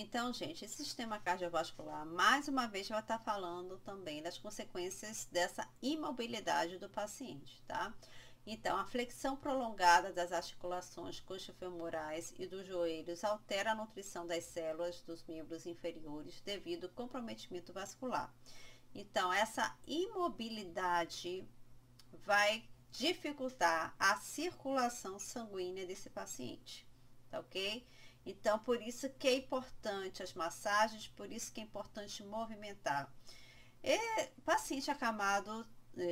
Então, gente, esse sistema cardiovascular, mais uma vez, vai estar falando também das consequências dessa imobilidade do paciente, tá? Então, a flexão prolongada das articulações coxofemorais e dos joelhos altera a nutrição das células dos membros inferiores devido ao comprometimento vascular. Então, essa imobilidade vai dificultar a circulação sanguínea desse paciente, tá ok? Então, por isso que é importante as massagens, por isso que é importante movimentar. E paciente acamado,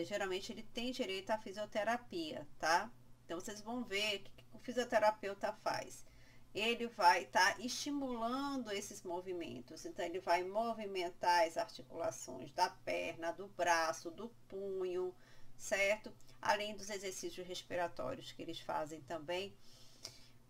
geralmente ele tem direito à fisioterapia, tá? Então, vocês vão ver o que o fisioterapeuta faz. Ele vai estar estimulando esses movimentos. Então, ele vai movimentar as articulações da perna, do braço, do punho, certo? Além dos exercícios respiratórios que eles fazem também,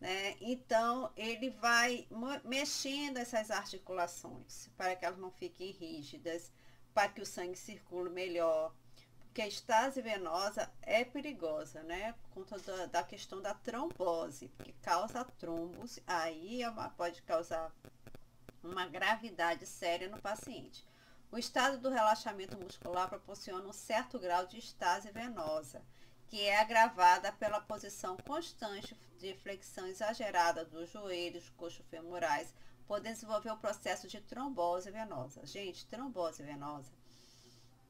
né? Então, ele vai mexendo essas articulações para que elas não fiquem rígidas, para que o sangue circule melhor, porque a estase venosa é perigosa, né? Por conta da questão da trombose, que causa trombos, aí pode causar uma gravidade séria no paciente. O estado do relaxamento muscular proporciona um certo grau de estase venosa, que é agravada pela posição constante de flexão exagerada dos joelhos, coxofemorais, podem desenvolver o processo de trombose venosa. Gente, trombose venosa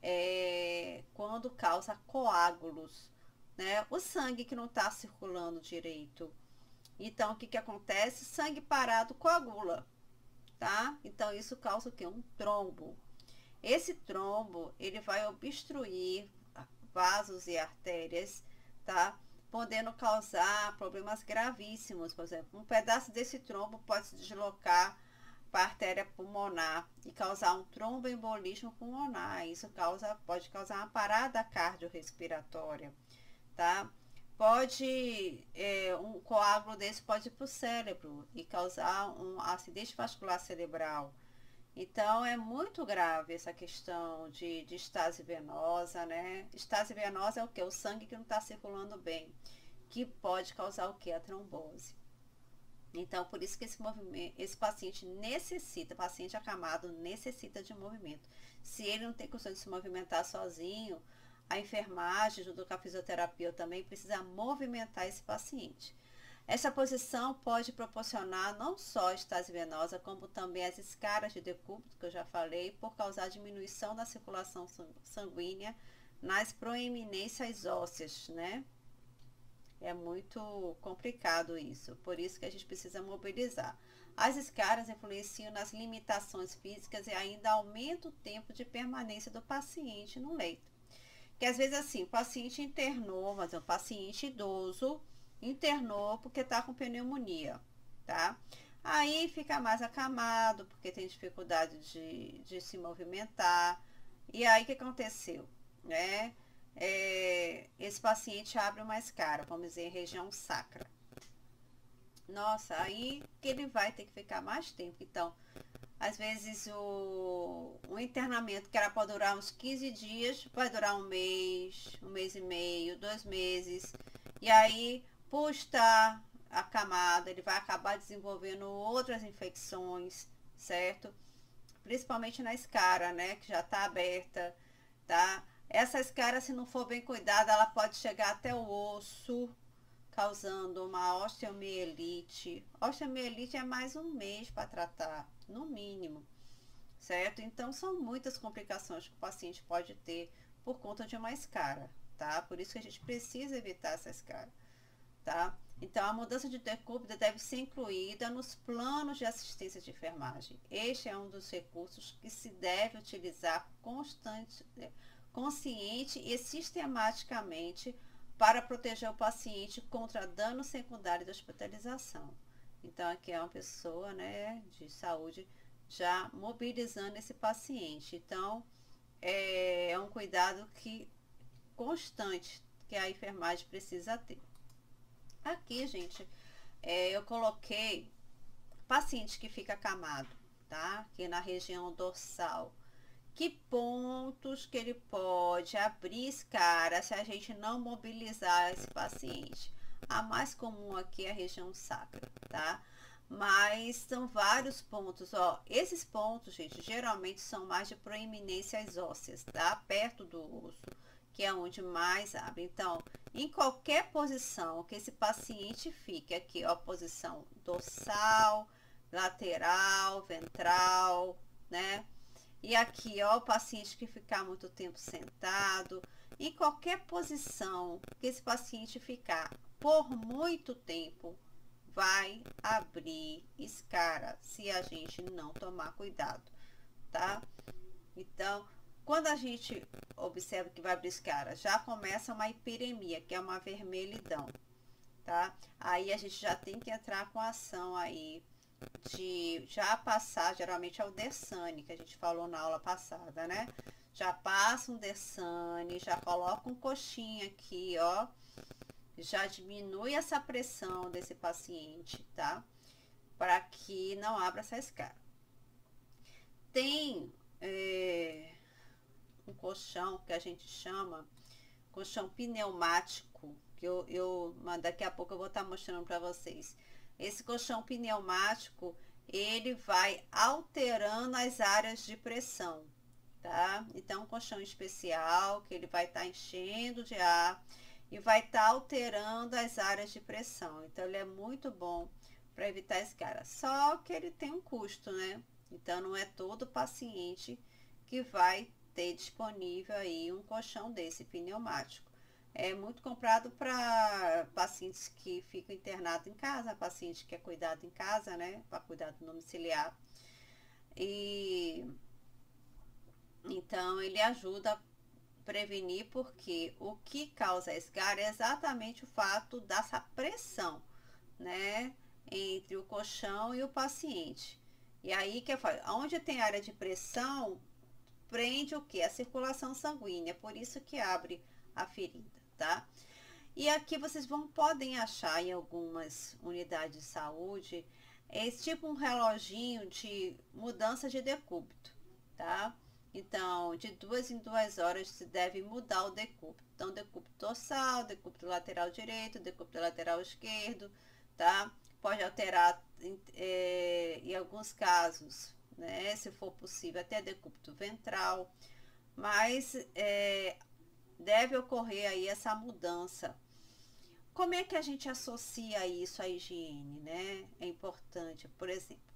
é quando causa coágulos, né? O sangue que não está circulando direito. Então, o que acontece? Sangue parado coagula, tá? Então, isso causa o quê? Um trombo. Esse trombo, ele vai obstruir vasos e artérias, tá? Podendo causar problemas gravíssimos. Por exemplo, um pedaço desse trombo pode se deslocar para a artéria pulmonar e causar um tromboembolismo pulmonar. Isso pode causar uma parada cardiorrespiratória, tá? Um coágulo desse pode ir para o cérebro e causar um acidente vascular cerebral. Então, é muito grave essa questão de estase venosa, né? Estase venosa é o que? O sangue que não está circulando bem, que pode causar o que? A trombose. Então, por isso que esse paciente paciente acamado necessita de movimento. Se ele não tem condições de se movimentar sozinho, a enfermagem, junto com a fisioterapia, também precisa movimentar esse paciente. Essa posição pode proporcionar não só estase venosa, como também as escaras de decúbito, que eu já falei, por causar diminuição da circulação sanguínea nas proeminências ósseas, né? É muito complicado isso, por isso que a gente precisa mobilizar. As escaras influenciam nas limitações físicas e ainda aumentam o tempo de permanência do paciente no leito. Que às vezes assim, o paciente internou, mas é um paciente idoso, internou porque está com pneumonia, tá? Aí fica mais acamado, porque tem dificuldade de se movimentar. E aí o que aconteceu, né? Esse paciente abre uma escara, vamos dizer, região sacra. Nossa, aí que ele vai ter que ficar mais tempo. Então, às vezes o internamento que era para durar uns 15 dias, vai durar um mês e meio, 2 meses. E aí, por estar acamado, ele vai acabar desenvolvendo outras infecções, certo? Principalmente na escara, né? Que já está aberta, tá? Essa escara, se não for bem cuidada, ela pode chegar até o osso, causando uma osteomielite. Osteomielite é mais um mês para tratar, no mínimo, certo? Então, são muitas complicações que o paciente pode ter por conta de uma escara, tá? Por isso que a gente precisa evitar essa escara, tá? Então, a mudança de decúbito deve ser incluída nos planos de assistência de enfermagem. Este é um dos recursos que se deve utilizar consciente e sistematicamente para proteger o paciente contra dano secundário da hospitalização. Então, aqui é uma pessoa, né, de saúde já mobilizando esse paciente. Então, é um cuidado constante que a enfermagem precisa ter. Aqui, gente, eu coloquei paciente que fica acamado, tá? Aqui na região dorsal. Que pontos que ele pode abrir escara se a gente não mobilizar esse paciente? A mais comum aqui é a região sacra, tá? mas são vários pontos, ó. Esses pontos, gente, geralmente são mais de proeminências ósseas, tá? Perto do osso, que é onde mais abre. Então, em qualquer posição que esse paciente fique, aqui, ó, posição dorsal, lateral, ventral, né? E aqui, ó, o paciente que ficar muito tempo sentado, em qualquer posição que esse paciente ficar por muito tempo, vai abrir escara se a gente não tomar cuidado, tá? Então, quando a gente observa que vai abrir escara, já começa uma hiperemia, que é uma vermelhidão, tá? Aí a gente já tem que entrar com a ação aí de já passar, geralmente é o Dersane, que a gente falou na aula passada, né? Já passa um Dersane, já coloca um coxinha aqui, ó, já diminui essa pressão desse paciente, tá? Para que não abra essa escara. Tem um colchão que a gente chama colchão pneumático, que daqui a pouco eu vou estar mostrando para vocês. Esse colchão pneumático, ele vai alterando as áreas de pressão, tá? Então, um colchão especial que ele vai estar enchendo de ar e vai estar alterando as áreas de pressão. Então, ele é muito bom para evitar escara. Só que ele tem um custo, né? Então, não é todo paciente que vai ter disponível aí um colchão desse pneumático. É muito comprado para pacientes que ficam internados em casa, paciente que é cuidado em casa, né? Para cuidado domiciliar. E então ele ajuda a prevenir, porque o que causa escara é exatamente o fato dessa pressão, né? Entre o colchão e o paciente. E aí que eu falo, onde tem área de pressão, prende o que? A circulação sanguínea, por isso que abre a ferida, tá? E aqui vocês podem achar em algumas unidades de saúde esse tipo um reloginho de mudança de decúbito, tá? Então, de 2 em 2 horas se deve mudar o decúbito. Então, decúbito dorsal, decúbito lateral direito, decúbito lateral esquerdo, tá? Pode alterar em alguns casos, né? Se for possível, até decúbito ventral, mas deve ocorrer aí essa mudança. Como é que a gente associa isso à higiene, né? É importante, por exemplo,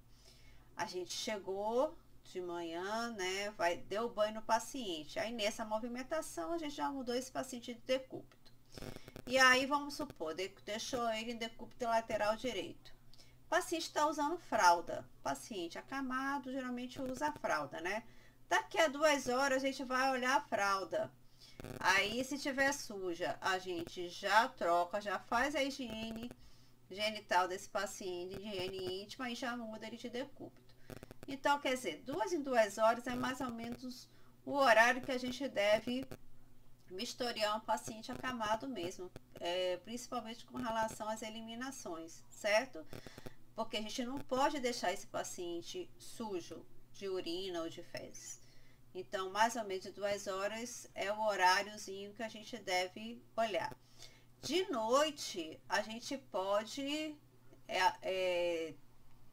a gente chegou de manhã, né? Deu banho no paciente. Aí nessa movimentação a gente já mudou esse paciente de decúbito. E aí vamos supor, deixou ele em decúbito lateral direito. O paciente está usando fralda. Paciente acamado geralmente usa fralda, né? Daqui a 2 horas a gente vai olhar a fralda. Aí, se tiver suja, a gente já troca, já faz a higiene genital desse paciente, higiene íntima, e já muda ele de decúbito. Então, quer dizer, 2 em 2 horas é mais ou menos o horário que a gente deve vistoriar um paciente acamado mesmo, principalmente com relação às eliminações, certo? Porque a gente não pode deixar esse paciente sujo de urina ou de fezes. Então, mais ou menos de 2 horas é o horáriozinho que a gente deve olhar. De noite, a gente pode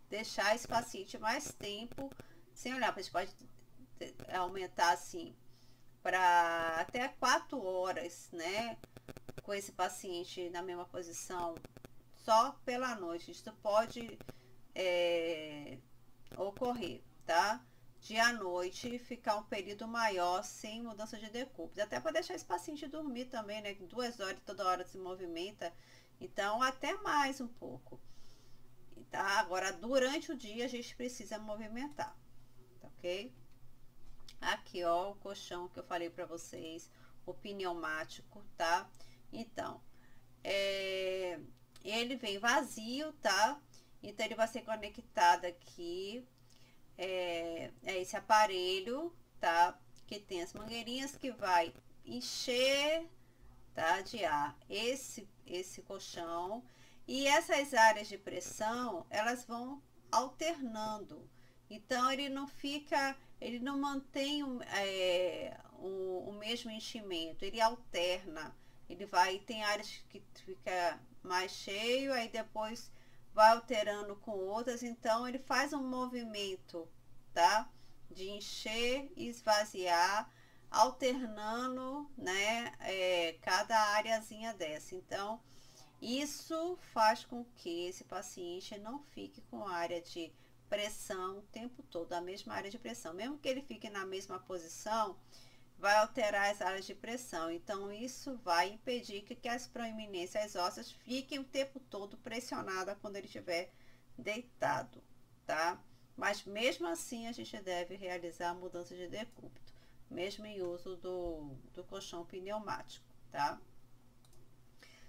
deixar esse paciente mais tempo sem olhar. A gente pode aumentar assim para até 4 horas, né? Com esse paciente na mesma posição, só pela noite. Isso pode ocorrer, tá? Dia à noite, ficar um período maior sem mudança de decúbito. Até para deixar esse paciente dormir também, né? 2 horas, toda hora se movimenta. Então, até mais um pouco. Tá? Agora, durante o dia, a gente precisa movimentar. Tá ok? Aqui, ó, o colchão que eu falei para vocês. O pneumático, tá? Então, ele vem vazio, tá? Então, ele vai ser conectado aqui. É esse aparelho, tá? Que tem as mangueirinhas que vai encher, tá? De ar esse colchão. E essas áreas de pressão, elas vão alternando. Então, ele não mantém o mesmo enchimento, ele alterna. Tem áreas que fica mais cheio, aí depois vai alternando com outras, então ele faz um movimento, tá? De encher e esvaziar, alternando, né, cada areazinha dessa. Então, isso faz com que esse paciente não fique com área de pressão o tempo todo, a mesma área de pressão. Mesmo que ele fique na mesma posição, vai alterar as áreas de pressão. Então, isso vai impedir que as proeminências ósseas fiquem o tempo todo pressionadas quando ele estiver deitado, tá? Mas mesmo assim, a gente deve realizar a mudança de decúbito, mesmo em uso do colchão pneumático, tá?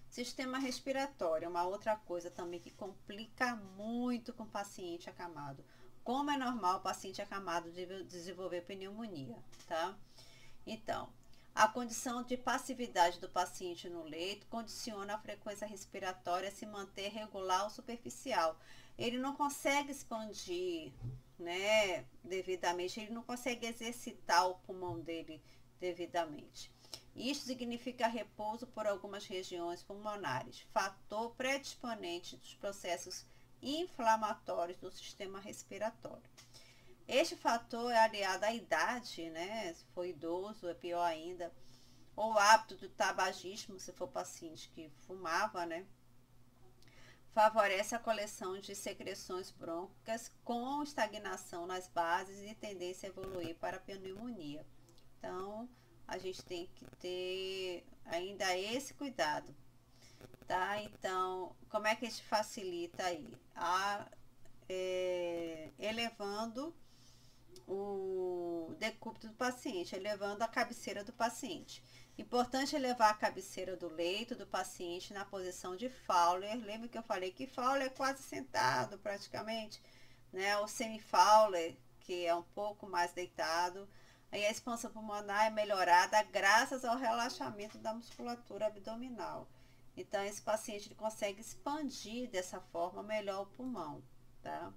Sistema respiratório é uma outra coisa também que complica muito com o paciente acamado. Como é normal o paciente acamado desenvolver pneumonia, tá? Então, a condição de passividade do paciente no leito condiciona a frequência respiratória a se manter regular ou superficial. Ele não consegue expandir, né, devidamente, ele não consegue exercitar o pulmão dele devidamente. Isso significa repouso por algumas regiões pulmonares, fator predisponente dos processos inflamatórios do sistema respiratório. Este fator é aliado à idade, né? Se for idoso, é pior ainda. Ou hábito do tabagismo, se for paciente que fumava, né? Favorece a coleção de secreções brônquicas com estagnação nas bases e tendência a evoluir para a pneumonia. Então, a gente tem que ter ainda esse cuidado, tá? Então, como é que a gente facilita aí? Elevando o decúbito do paciente, elevando a cabeceira do paciente. Importante elevar a cabeceira do leito do paciente na posição de Fowler. Lembra que eu falei que Fowler é quase sentado praticamente, né? O semi-Fowler, que é um pouco mais deitado. Aí a expansão pulmonar é melhorada graças ao relaxamento da musculatura abdominal. Então, esse paciente ele consegue expandir dessa forma melhor o pulmão, tá?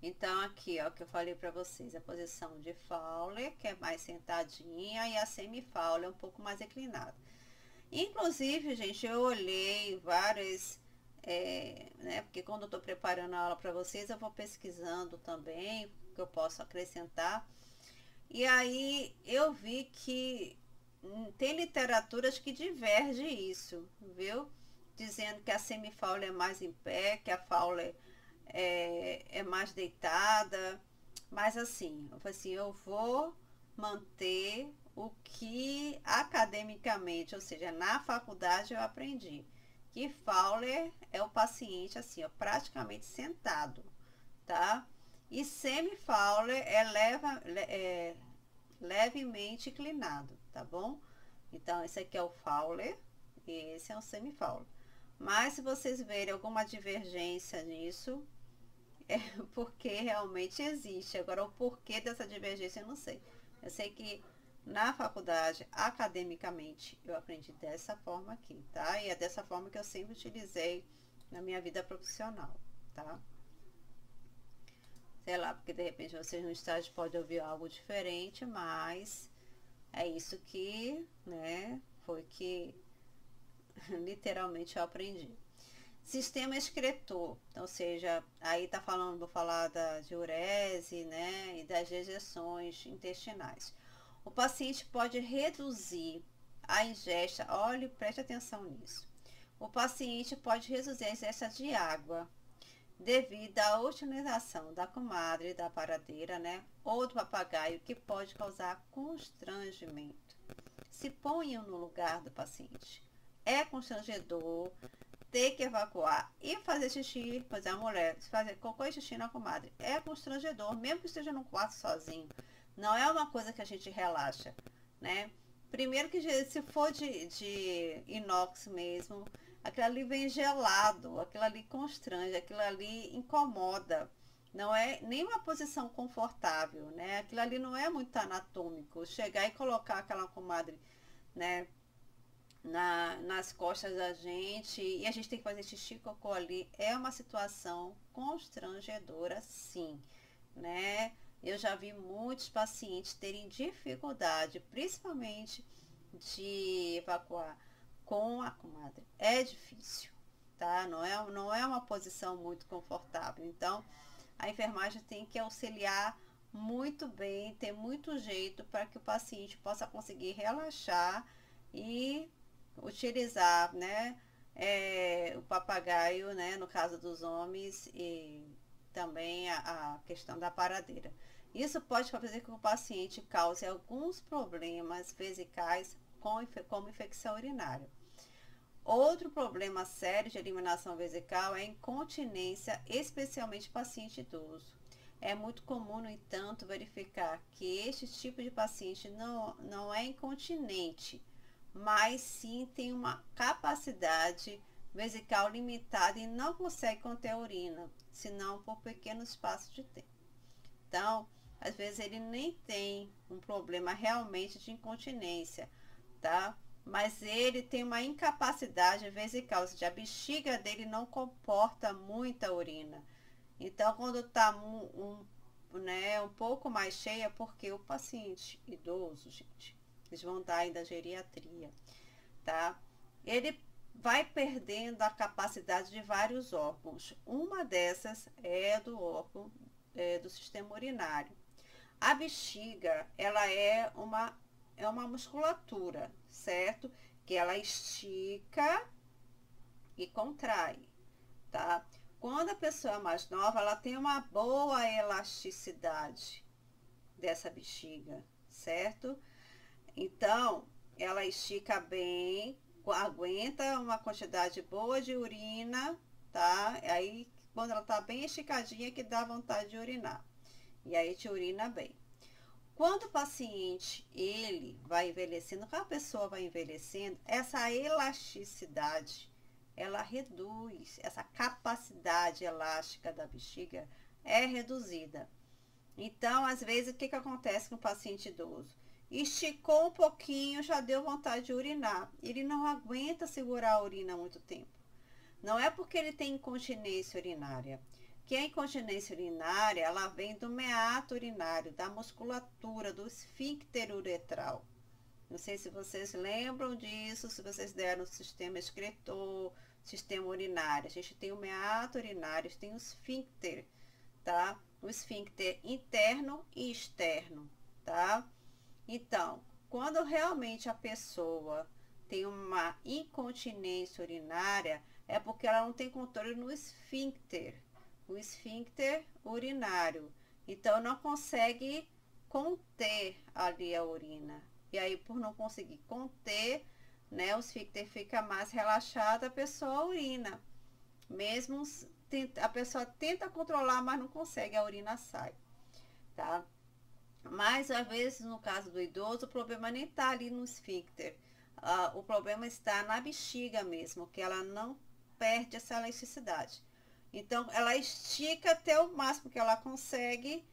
Então, aqui, ó, que eu falei para vocês, a posição de Fowler, que é mais sentadinha, e a semi-Fowler um pouco mais inclinada. Inclusive, gente, eu olhei várias, né, porque quando eu estou preparando a aula para vocês, eu vou pesquisando também, que eu posso acrescentar. E aí, eu vi que tem literaturas que divergem isso, viu? Dizendo que a semi-Fowler é mais em pé, que a Fowler é mais deitada, mas assim, eu vou manter o que academicamente, ou seja, na faculdade eu aprendi, que Fowler é o paciente assim, ó, praticamente sentado, tá? E semi-Fowler é levemente inclinado, tá bom? Então, esse aqui é o Fowler e esse é o semi-Fowler. Mas se vocês verem alguma divergência nisso, é porque realmente existe. Agora, o porquê dessa divergência eu não sei. Eu sei que na faculdade, academicamente, eu aprendi dessa forma aqui, tá? E é dessa forma que eu sempre utilizei na minha vida profissional, tá? Sei lá, porque de repente vocês no estágio podem ouvir algo diferente, mas é isso que, né, foi que literalmente eu aprendi. Sistema excretor, ou seja, aí tá falando, vou falar da diurese, né, e das dejeções intestinais. O paciente pode reduzir a ingesta, olhe, preste atenção nisso. O paciente pode reduzir a ingesta de água devido à utilização da comadre, da paradeira, né, ou do papagaio, que pode causar constrangimento. Se ponham no lugar do paciente. É constrangedor ter que evacuar e fazer xixi, pois é, a mulher fazer cocô e xixi na comadre é constrangedor, mesmo que esteja num quarto sozinho. Não é uma coisa que a gente relaxa, né? Primeiro que se for de inox mesmo, aquilo ali vem gelado, aquilo ali constrange, aquilo ali incomoda. Não é nem uma posição confortável, né? Aquilo ali não é muito anatômico. Chegar e colocar aquela comadre, né, nas costas da gente e a gente tem que fazer xixi e cocô ali, é uma situação constrangedora, sim, né? Eu já vi muitos pacientes terem dificuldade, principalmente de evacuar com a comadre. É difícil, tá? Não é uma posição muito confortável. Então, a enfermagem tem que auxiliar muito bem, ter muito jeito para que o paciente possa conseguir relaxar e utilizar, né, o papagaio, né, no caso dos homens, e também a questão da paradeira. Isso pode fazer com que o paciente cause alguns problemas vesicais, como infecção urinária. Outro problema sério de eliminação vesical é a incontinência, especialmente em paciente idoso. É muito comum, no entanto, verificar que este tipo de paciente não é incontinente, mas sim tem uma capacidade vesical limitada e não consegue conter a urina, senão por pequeno espaço de tempo. Então, às vezes ele nem tem um problema realmente de incontinência, tá? Mas ele tem uma incapacidade vesical, ou seja, a bexiga dele não comporta muita urina. Então, quando está né, um pouco mais cheia, porque o paciente idoso, gente, eles vão dar ainda geriatria, tá? Ele vai perdendo a capacidade de vários órgãos. Uma dessas é do órgão do sistema urinário. A bexiga, ela é uma musculatura, certo? Que ela estica e contrai, tá? Quando a pessoa é mais nova, ela tem uma boa elasticidade dessa bexiga, certo? Então, ela estica bem, aguenta uma quantidade boa de urina, tá? Aí, quando ela tá bem esticadinha, que dá vontade de urinar. E aí te urina bem. Quando o paciente, ele vai envelhecendo, quando a pessoa vai envelhecendo, essa elasticidade, ela reduz, essa capacidade elástica da bexiga é reduzida. Então, às vezes, o que acontece com o paciente idoso? Esticou um pouquinho, já deu vontade de urinar. Ele não aguenta segurar a urina muito tempo. Não é porque ele tem incontinência urinária. Que a incontinência urinária, ela vem do meato urinário, da musculatura, do esfíncter uretral. Não sei se vocês lembram disso, se vocês deram o sistema excretor, sistema urinário. A gente tem o meato urinário, tem o esfíncter, tá? O esfíncter interno e externo, tá? Então, quando realmente a pessoa tem uma incontinência urinária, é porque ela não tem controle no esfíncter, o esfíncter urinário. Então, não consegue conter ali a urina. E aí, por não conseguir conter, né, o esfíncter fica mais relaxado, a pessoa urina. Mesmo a pessoa tenta controlar, mas não consegue, a urina sai, tá? Mas, às vezes, no caso do idoso, o problema nem está ali no esfíncter. O problema está na bexiga mesmo, que ela não perde essa elasticidade. Então, ela estica até o máximo que ela consegue,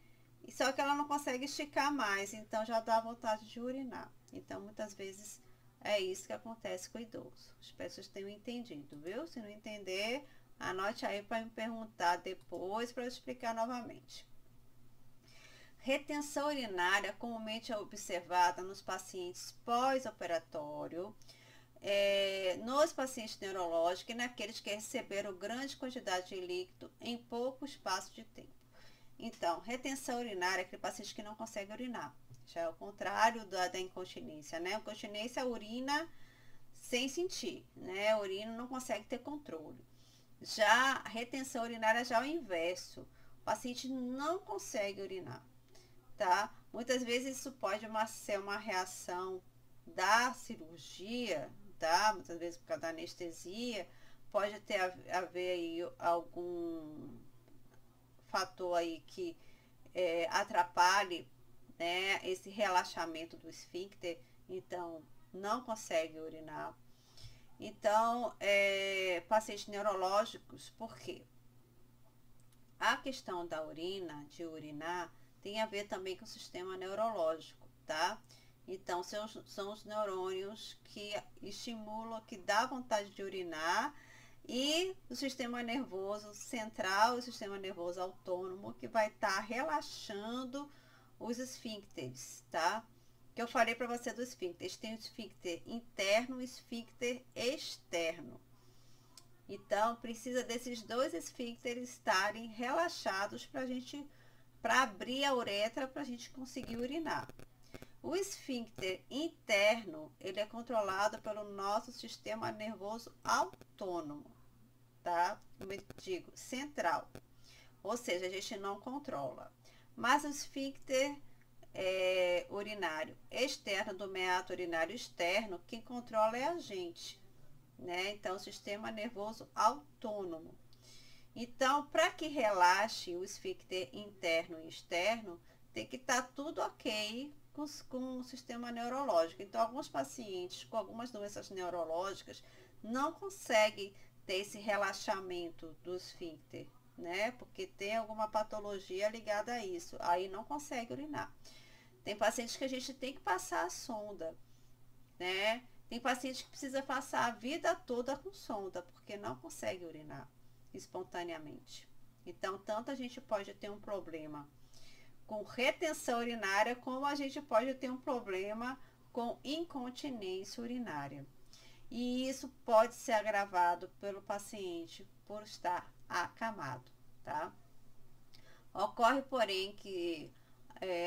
só que ela não consegue esticar mais, então já dá vontade de urinar. Então, muitas vezes, é isso que acontece com o idoso. Espero que vocês tenham entendido, viu? Se não entender, anote aí para me perguntar depois, para eu explicar novamente. Retenção urinária comumente é observada nos pacientes pós-operatório, nos pacientes neurológicos e naqueles que receberam grande quantidade de líquido em pouco espaço de tempo. Então, retenção urinária é aquele paciente que não consegue urinar. Já é o contrário da incontinência, né? A incontinência urina sem sentir, né? A urina não consegue ter controle. Já a retenção urinária já é o inverso. O paciente não consegue urinar, tá? Muitas vezes isso pode ser uma reação da cirurgia, tá? Muitas vezes por causa da anestesia, pode ter a ver aí algum fator aí que atrapalhe, né, esse relaxamento do esfíncter, então não consegue urinar. Então, pacientes neurológicos, por quê? A questão da urina, de urinar, tem a ver também com o sistema neurológico, tá? Então, são os neurônios que estimulam, que dá vontade de urinar, e o sistema nervoso central e o sistema nervoso autônomo, que vai estar relaxando os esfíncteres, tá? Que eu falei para você do esfíncter. Tem o esfíncter interno e o esfíncter externo. Então, precisa desses dois esfíncteres estarem relaxados para abrir a uretra para a gente conseguir urinar. O esfíncter interno, ele é controlado pelo nosso sistema nervoso autônomo, tá? Como eu digo, central. Ou seja, a gente não controla. Mas o esfíncter urinário externo, do meato urinário externo, quem controla é a gente, né? Então, o sistema nervoso autônomo. Então, para que relaxe o esfíncter interno e externo, tem que estar tudo ok com o sistema neurológico. Então, alguns pacientes com algumas doenças neurológicas não conseguem ter esse relaxamento do esfíncter, né? Porque tem alguma patologia ligada a isso. Aí não consegue urinar. Tem pacientes que a gente tem que passar a sonda, né? Tem paciente que precisa passar a vida toda com sonda, porque não consegue urinar espontaneamente. Então, tanto a gente pode ter um problema com retenção urinária, como a gente pode ter um problema com incontinência urinária. E isso pode ser agravado pelo paciente por estar acamado, tá? Ocorre, porém, que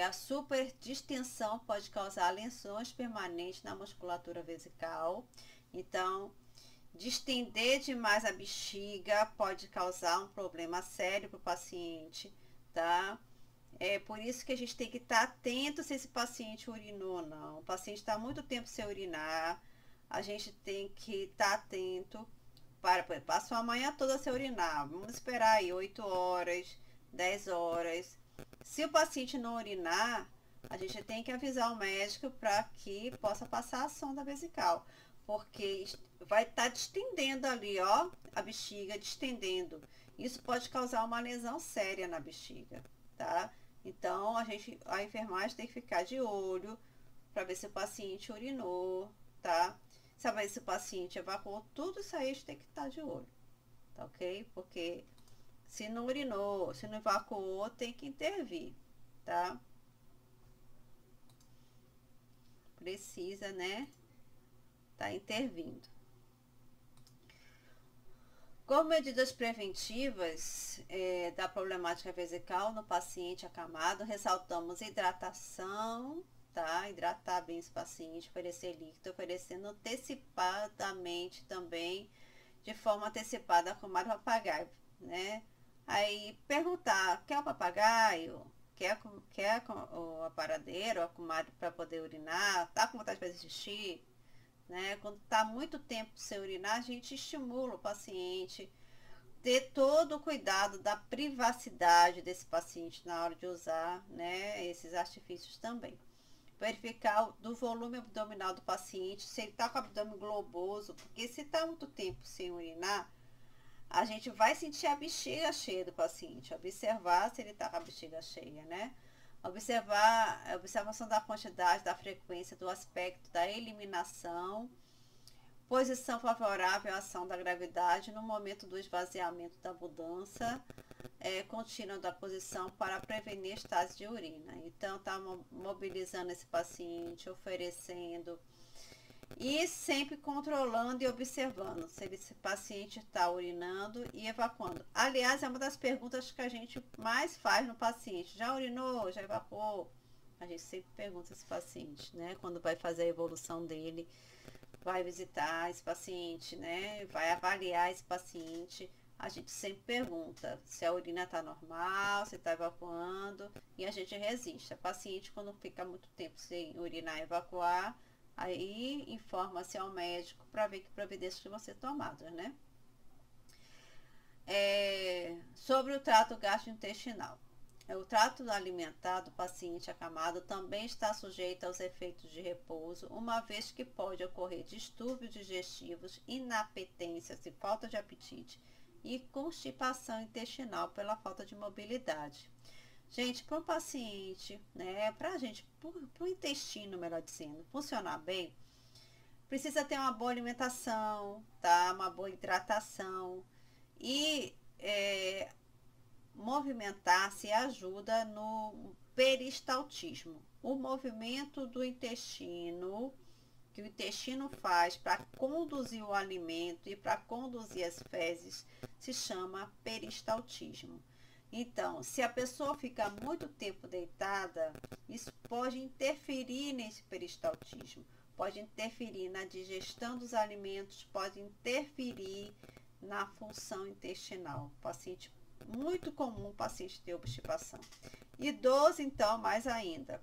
a superdistensão pode causar lesões permanentes na musculatura vesical. Então, distender demais a bexiga pode causar um problema sério para o paciente, tá? É por isso que a gente tem que estar atento se esse paciente urinou ou não. O paciente está muito tempo sem urinar, a gente tem que estar atento passou a manhã toda sem urinar. Vamos esperar aí 8 horas, 10 horas. Se o paciente não urinar, a gente tem que avisar o médico para que possa passar a sonda vesical, porque vai estar distendendo ali, ó, a bexiga, distendendo. Isso pode causar uma lesão séria na bexiga, tá? Então, a enfermagem tem que ficar de olho para ver se o paciente urinou, tá? Saber se o paciente evacuou, tudo isso aí a gente tem que estar de olho, tá ok? Porque se não urinou, se não evacuou, tem que intervir, tá? Precisa, né? Tá intervindo. Como medidas preventivas da problemática vesical no paciente acamado, ressaltamos hidratação, tá? Hidratar bem esse paciente, oferecer líquido, oferecendo antecipadamente também, de forma antecipada, acamado papagaio, né? Aí perguntar, quer o papagaio? Quer o aparadeiro, o acumado para poder urinar? Tá com vontade de fazer xixi? Né? Quando está muito tempo sem urinar, a gente estimula o paciente ter todo o cuidado da privacidade desse paciente na hora de usar, né, esses artifícios também. Verificar do volume abdominal do paciente, se ele está com o abdômen globoso, porque se está muito tempo sem urinar, a gente vai sentir a bexiga cheia do paciente, observar se ele está com a bexiga cheia, né? Observar a observação da quantidade, da frequência, do aspecto da eliminação, posição favorável à ação da gravidade no momento do esvaziamento da mudança contínua da posição para prevenir estase de urina. Então, tá mobilizando esse paciente, oferecendo e sempre controlando e observando se esse paciente está urinando e evacuando. Aliás, é uma das perguntas que a gente mais faz no paciente. Já urinou? Já evacuou? A gente sempre pergunta esse paciente, né? Quando vai fazer a evolução dele, vai visitar esse paciente, né? Vai avaliar esse paciente. A gente sempre pergunta se a urina está normal, se está evacuando, e a gente resiste. A paciente, quando fica muito tempo sem urinar e evacuar, aí informa-se ao médico para ver que providências que vão ser tomadas, né? Sobre o trato gastrointestinal. O trato alimentar do paciente acamado também está sujeito aos efeitos de repouso, uma vez que pode ocorrer distúrbios digestivos, inapetências e falta de apetite e constipação intestinal pela falta de mobilidade. Gente, para o paciente, né, para a gente, para o intestino, melhor dizendo, funcionar bem, precisa ter uma boa alimentação, tá? Uma boa hidratação e movimentar-se ajuda no peristaltismo. O movimento do intestino, que o intestino faz para conduzir o alimento e para conduzir as fezes se chama peristaltismo. Então, se a pessoa fica muito tempo deitada, isso pode interferir nesse peristaltismo, pode interferir na digestão dos alimentos, pode interferir na função intestinal. Paciente muito comum, paciente ter obstipação. Idoso, então, mais ainda.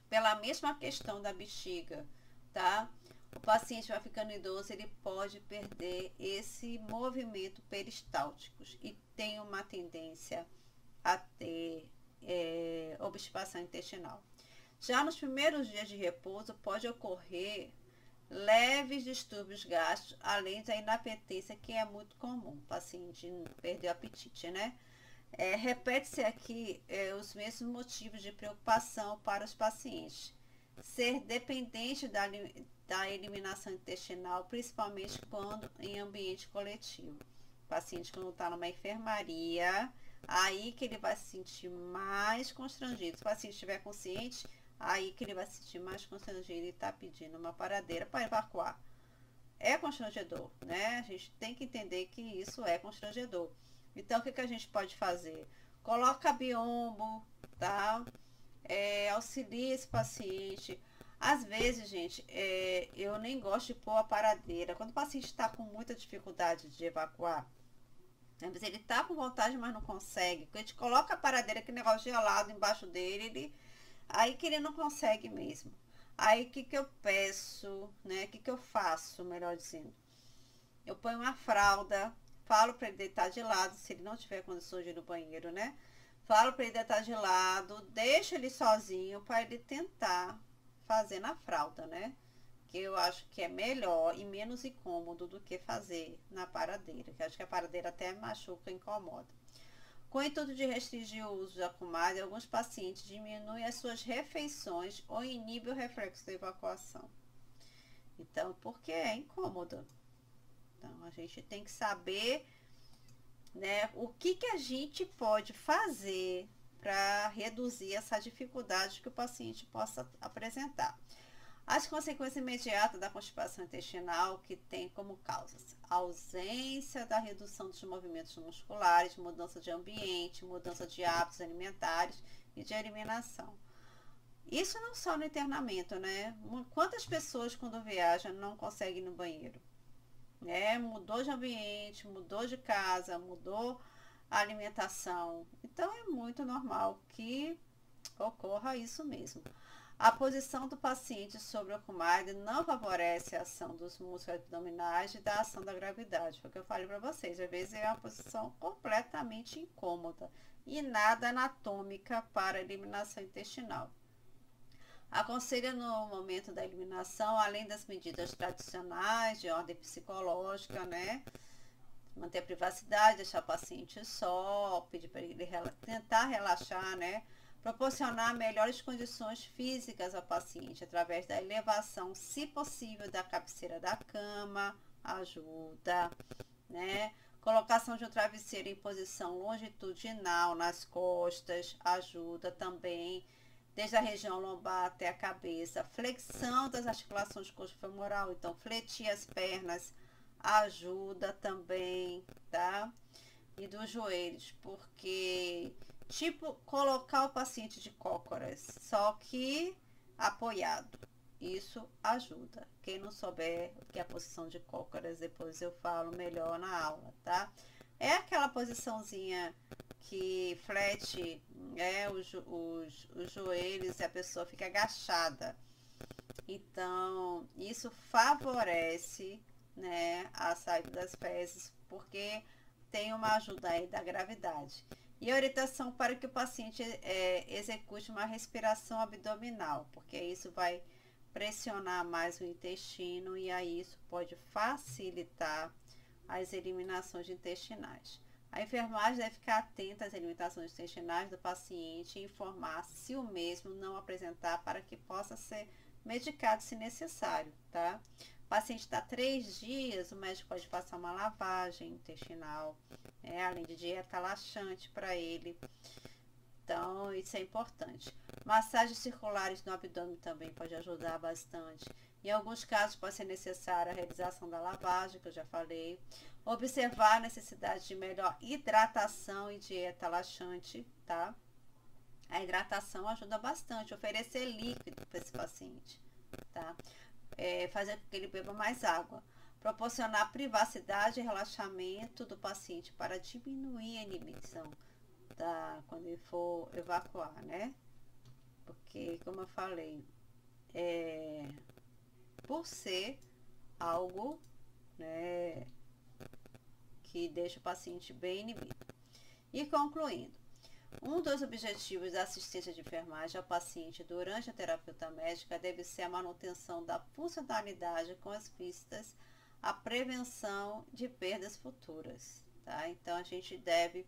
Pela mesma questão da bexiga, tá? O paciente vai ficando idoso, ele pode perder esse movimento peristáltico e tem uma tendência a ter obstipação intestinal. Já nos primeiros dias de repouso, pode ocorrer leves distúrbios gástricos, além da inapetência, que é muito comum, o paciente perder o apetite, né? Repete-se aqui os mesmos motivos de preocupação para os pacientes. Ser dependente da eliminação intestinal, principalmente quando em ambiente coletivo. O paciente quando está numa enfermaria, aí que ele vai se sentir mais constrangido. Se o paciente estiver consciente, aí que ele vai se sentir mais constrangido e está pedindo uma paradeira para evacuar. É constrangedor, né? A gente tem que entender que isso é constrangedor. Então, o que a gente pode fazer? Coloca biombo, tá? Auxilia esse paciente. Às vezes, gente, eu nem gosto de pôr a paradeira. Quando o paciente está com muita dificuldade de evacuar, mas ele está com vontade, mas não consegue. Quando a gente coloca a paradeira, aquele negócio gelado embaixo dele, aí que ele não consegue mesmo. Aí, o que eu peço, né? O que eu faço, melhor dizendo? Eu ponho uma fralda, falo para ele deitar de lado, se ele não tiver condições de ir no banheiro, né? Falo para ele deitar de lado, deixo ele sozinho para ele tentar fazer na fralda, né? Que eu acho que é melhor e menos incômodo do que fazer na paradeira, que eu acho que a paradeira até machuca e incomoda. Com o intuito de restringir o uso da pomada, alguns pacientes diminuem as suas refeições ou inibem o reflexo da evacuação. Então, porque é incômodo. Então, a gente tem que saber, né, o que a gente pode fazer para reduzir essa dificuldade que o paciente possa apresentar. As consequências imediatas da constipação intestinal, que tem como causas a ausência da redução dos movimentos musculares, mudança de ambiente, mudança de hábitos alimentares e de eliminação. Isso não só no internamento, né? Quantas pessoas quando viajam não conseguem ir no banheiro? Mudou de ambiente, mudou de casa, mudou a alimentação. Então é muito normal que ocorra isso mesmo. A posição do paciente sobre a comadre não favorece a ação dos músculos abdominais e da ação da gravidade. Foi o que eu falei para vocês. Às vezes é uma posição completamente incômoda e nada anatômica para a eliminação intestinal. Aconselha no momento da eliminação, além das medidas tradicionais de ordem psicológica, né? Manter a privacidade, deixar o paciente só, pedir para ele tentar relaxar, né? Proporcionar melhores condições físicas ao paciente através da elevação, se possível, da cabeceira da cama, ajuda, né? Colocação de um travesseiro em posição longitudinal nas costas, ajuda também, desde a região lombar até a cabeça. Flexão das articulações do coxo femoral, então fletir as pernas ajuda também, tá? E dos joelhos, porque tipo colocar o paciente de cócoras, só que apoiado. Isso ajuda. Quem não souber o que é a posição de cócoras, depois eu falo melhor na aula, tá? É aquela posiçãozinha que flete os joelhos e a pessoa fica agachada. Então, isso favorece, né, a saída das fezes, porque tem uma ajuda aí da gravidade. E a orientação para que o paciente execute uma respiração abdominal, porque isso vai pressionar mais o intestino e aí isso pode facilitar as eliminações intestinais. A enfermagem deve ficar atenta às eliminações intestinais do paciente e informar se o mesmo não apresentar para que possa ser medicado se necessário, tá? O paciente está 3 dias, o médico pode passar uma lavagem intestinal, além de dieta laxante para ele. Então, isso é importante. Massagens circulares no abdômen também pode ajudar bastante. Em alguns casos pode ser necessária a realização da lavagem, que eu já falei. Observar a necessidade de melhor hidratação e dieta laxante, tá? A hidratação ajuda bastante, oferecer líquido para esse paciente, tá? Fazer com que ele beba mais água. Proporcionar privacidade e relaxamento do paciente para diminuir a inibição, tá? Quando ele for evacuar, né? Porque, como eu falei, por ser algo, né, que deixa o paciente bem inibido. E concluindo, um dos objetivos da assistência de enfermagem ao paciente durante a terapêutica médica deve ser a manutenção da funcionalidade com as vistas à prevenção de perdas futuras, tá? Então, a gente deve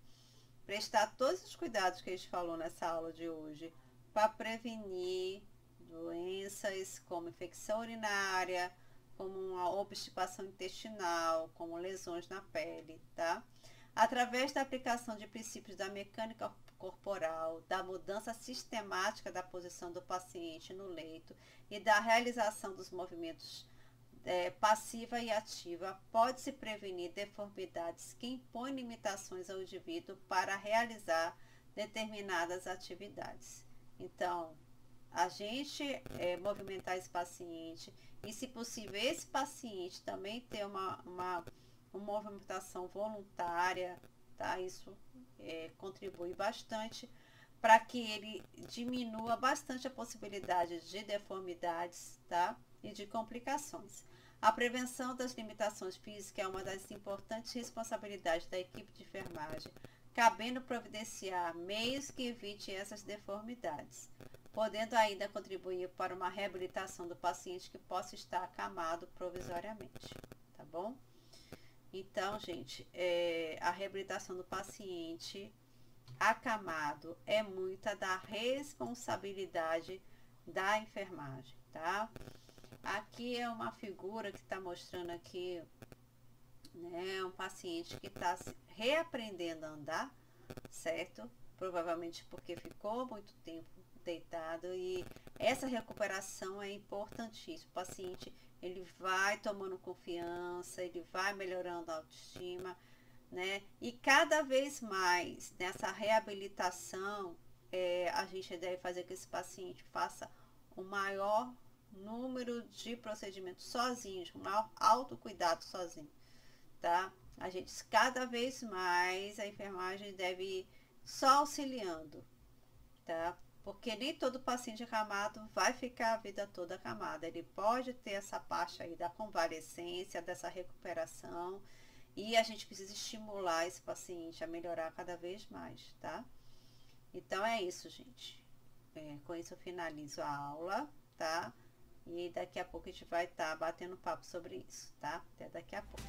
prestar todos os cuidados que a gente falou nessa aula de hoje para prevenir doenças como infecção urinária, como uma obstipação intestinal, como lesões na pele, tá? Através da aplicação de princípios da mecânica corporal, da mudança sistemática da posição do paciente no leito e da realização dos movimentos passiva e ativa, pode-se prevenir deformidades que impõem limitações ao indivíduo para realizar determinadas atividades. Então, a gente movimentar esse paciente e, se possível, esse paciente também ter uma movimentação voluntária, tá? Isso contribui bastante para que ele diminua bastante a possibilidade de deformidades, tá? E de complicações. A prevenção das limitações físicas é uma das importantes responsabilidades da equipe de enfermagem, cabendo providenciar meios que evitem essas deformidades, podendo ainda contribuir para uma reabilitação do paciente que possa estar acamado provisoriamente, tá bom? Então, gente, a reabilitação do paciente acamado é muita da responsabilidade da enfermagem, tá? Aqui é uma figura que está mostrando aqui, né, um paciente que está reaprendendo a andar, certo? Provavelmente porque ficou muito tempo deitado, e essa recuperação é importantíssima. O paciente, ele vai tomando confiança, ele vai melhorando a autoestima, né? E cada vez mais nessa reabilitação, a gente deve fazer que esse paciente faça o maior número de procedimentos sozinhos, um autocuidado sozinho, tá? A gente, cada vez mais, a enfermagem deve ir só auxiliando, tá? Porque nem todo paciente acamado vai ficar a vida toda acamado. Ele pode ter essa parte aí da convalescência, dessa recuperação, e a gente precisa estimular esse paciente a melhorar cada vez mais, tá? Então é isso, gente. Com isso eu finalizo a aula, tá? E daqui a pouco a gente vai estar batendo papo sobre isso, tá? Até daqui a pouco.